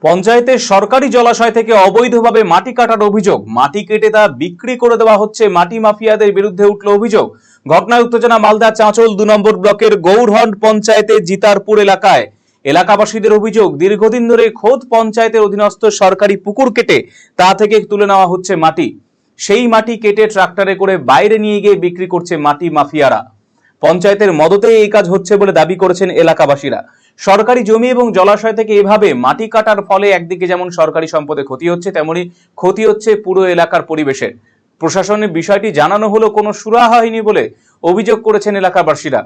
পঞ্চায়েতের সরকারি জলাশয় থেকে অবৈধভাবে মাটি কাটার অভিযোগ, মাটি কেটে তা বিক্রি করে দেওয়া হচ্ছে, মাটি মাফিয়াদের বিরুদ্ধে উঠল অভিযোগ। ঘটনায় উত্তেজনা মালদা চাঁচল 2 নম্বর ব্লকের গৌরহন্ড পঞ্চায়েতের জিতারপুর এলাকায়। এলাকাবাসীদের অভিযোগ, দীর্ঘদিন ধরে খোদ পঞ্চায়েতের অধীনস্থ সরকারি পুকুর কেটে তা থেকে তুলে নেওয়া হচ্ছে মাটি। সেই মাটি কেটে ট্রাক্টরে করে বাইরে নিয়ে গিয়ে বিক্রি করছে মাটি মাফিয়ারা। পঞ্চায়েতের মদতে এই কাজ হচ্ছে বলে দাবি করেছেন এলাকাবাসীরা। সরকারি জমি এবং জলাশয় থেকে এভাবে মাটি কাটার ফলে একদিকে যেমন সরকারি সম্পদে ক্ষতি হচ্ছে, তেমনি ক্ষতি হচ্ছে পুরো এলাকার পরিবেশের। প্রশাসনের বিষয়টি জানানো হলো কোনো সুরাহা হয়নি বলে অভিযোগ করেছেন এলাকাবাসীরা।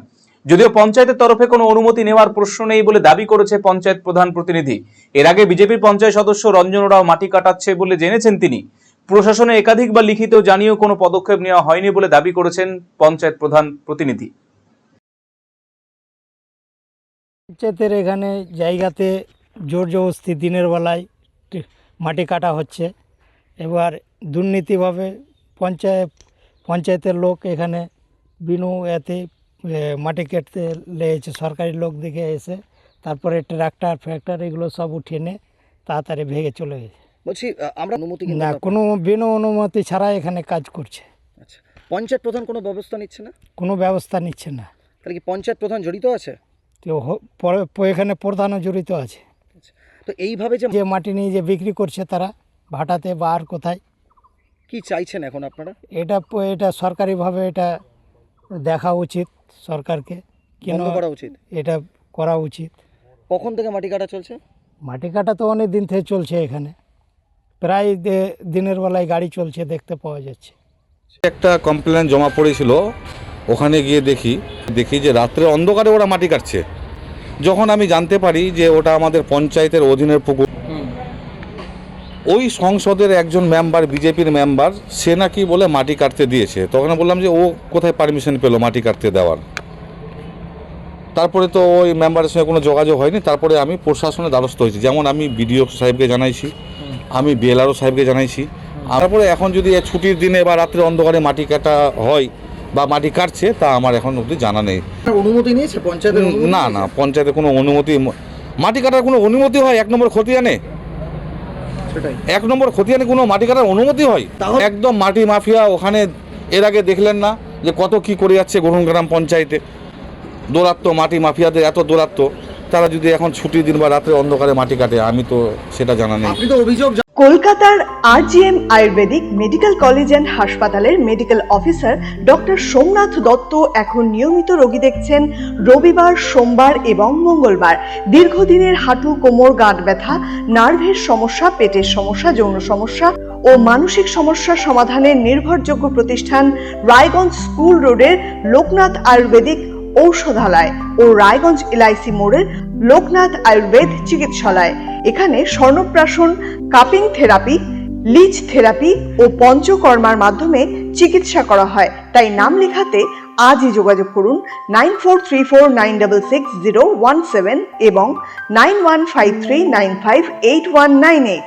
যদিও পঞ্চায়েতের তরফে কোনো অনুমতি নেওয়ার প্রশ্ন নেই বলে দাবি করেছে পঞ্চায়েত প্রধান প্রতিনিধি। এর আগে বিজেপির পঞ্চায়েত সদস্য রঞ্জন রাও মাটি কাটাচ্ছে বলে জেনেছেন তিনি। প্রশাসনে একাধিকবার লিখিত জানিয়েও কোনো পদক্ষেপ নেওয়া হয়নি বলে দাবি করেছেন পঞ্চায়েত প্রধান প্রতিনিধি। পঞ্চায়েতের এখানে জায়গাতে জোর জবরদস্তি দিনের বেলায় মাটি কাটা হচ্ছে। এবার দুর্নীতিভাবে পঞ্চায়েতের লোক এখানে বিনু এতে মাটি কাটতে লেগেছে, সরকারি লোক দেখে এসে তারপরে ট্রাক্টর এগুলো সব উঠিয়ে নিয়ে তাড়াতাড়ি ভেঙে চলে গেছে। বলছি আমরা অনুমতি না, কোনো বিনা অনুমতি ছাড়া এখানে কাজ করছে। আচ্ছা, পঞ্চায়েত প্রধান কোনো ব্যবস্থা নিচ্ছে না? কোনো ব্যবস্থা নিচ্ছে না। তাহলে কি পঞ্চায়েত প্রধান জড়িত আছে? তো এখানে প্রধানও জড়িত আছে। তো এইভাবে যে মাটি নিয়ে যে বিক্রি করছে তারা ভাটাতে বা আর কোথায়, কি চাইছেন এখন আপনারা? এটা সরকারিভাবে এটা দেখা উচিত, সরকারকে বন্ধ করা উচিত, এটা করা উচিত। কখন থেকে মাটি কাটা চলছে? মাটি কাটা তো অনেক দিন থেকে চলছে, এখানে প্রায় দিনের বেলায় গাড়ি চলছে, দেখতে পাওয়া যাচ্ছে। একটা কমপ্লেন জমা পড়েছিল, ওখানে গিয়ে দেখি যে রাত্রে অন্ধকারে ওরা মাটি কাটছে। যখন আমি জানতে পারি যে ওটা আমাদের পঞ্চায়েতের অধীনের পুকুর, ওই সংসদের একজন মেম্বার, বিজেপির মেম্বার, সে নাকি বলে মাটি কাটতে দিয়েছে। তখন বললাম যে ও কোথায় পারমিশন পেলো মাটি কাটতে দেওয়ার। তারপরে তো ওই মেম্বারের সঙ্গে কোনো যোগাযোগ হয়নি। তারপরে আমি প্রশাসনের দ্বারস্থ হয়েছি, যেমন আমি বিডিও সাহেবকে জানাইছি, আমি বিএলআরও সাহেবকে জানাইছি। তারপরে এখন যদি ছুটির দিনে বা রাত্রে অন্ধকারে মাটি কাটা হয় বা মাটি কাটছে, তা আমার এখন অবধি জানা নেই। অনুমতি নিয়েছে পঞ্চায়েতের? না, পঞ্চায়েতে কোনো অনুমতি, মাটি কাটার কোনো অনুমতি হয়? 1 নম্বর খতিয়ানে, সেটাই 1 নম্বর খতিয়ানে কোনো মাটি কাটার অনুমতি হয়? একদম মাটি মাফিয়া ওখানে। এর আগে দেখলেন না যে কত কি করে যাচ্ছে গরুনগ্রাম পঞ্চায়েতে? দৌরাত্ম, মাটি মাফিয়াদের এত দৌরাত্ম। তারা যদি এখন ছুটির দিন বা রাত্রে অন্ধকারে মাটি কাটে, আমি তো সেটা জানা নেই। আপনি তো অভিযোগ। কলকাতার RGM Ayurvedic medical college and হাসপাতালের medical officer doctor Somnath Dutta এখন নিয়মিত রোগী দেখছেন রবিবার, সোমবার এবং মঙ্গলবার। দীর্ঘদিনের হাঁটু, কোমর, গাঁট ব্যথা, নার্ভের সমস্যা, পেটের সমস্যা, যৌন সমস্যা ও মানসিক সমস্যার সমাধানের নির্ভরযোগ্য প্রতিষ্ঠান রায়গঞ্জ স্কুল রোডের লোকনাথ আয়ুর্বেদিক ঔষধালয় ও রায়গঞ্জ LIC মোড়ের লোকনাথ আয়ুর্বেদ চিকিৎসালয়। এখানে স্বর্ণপ্রাশন, কাপিং থেরাপি, লিচ থেরাপি ও পঞ্চকর্মার মাধ্যমে চিকিৎসা করা হয়। তাই নাম লেখাতে আজই যোগাযোগ করুন 9434966017 এবং 9153958198।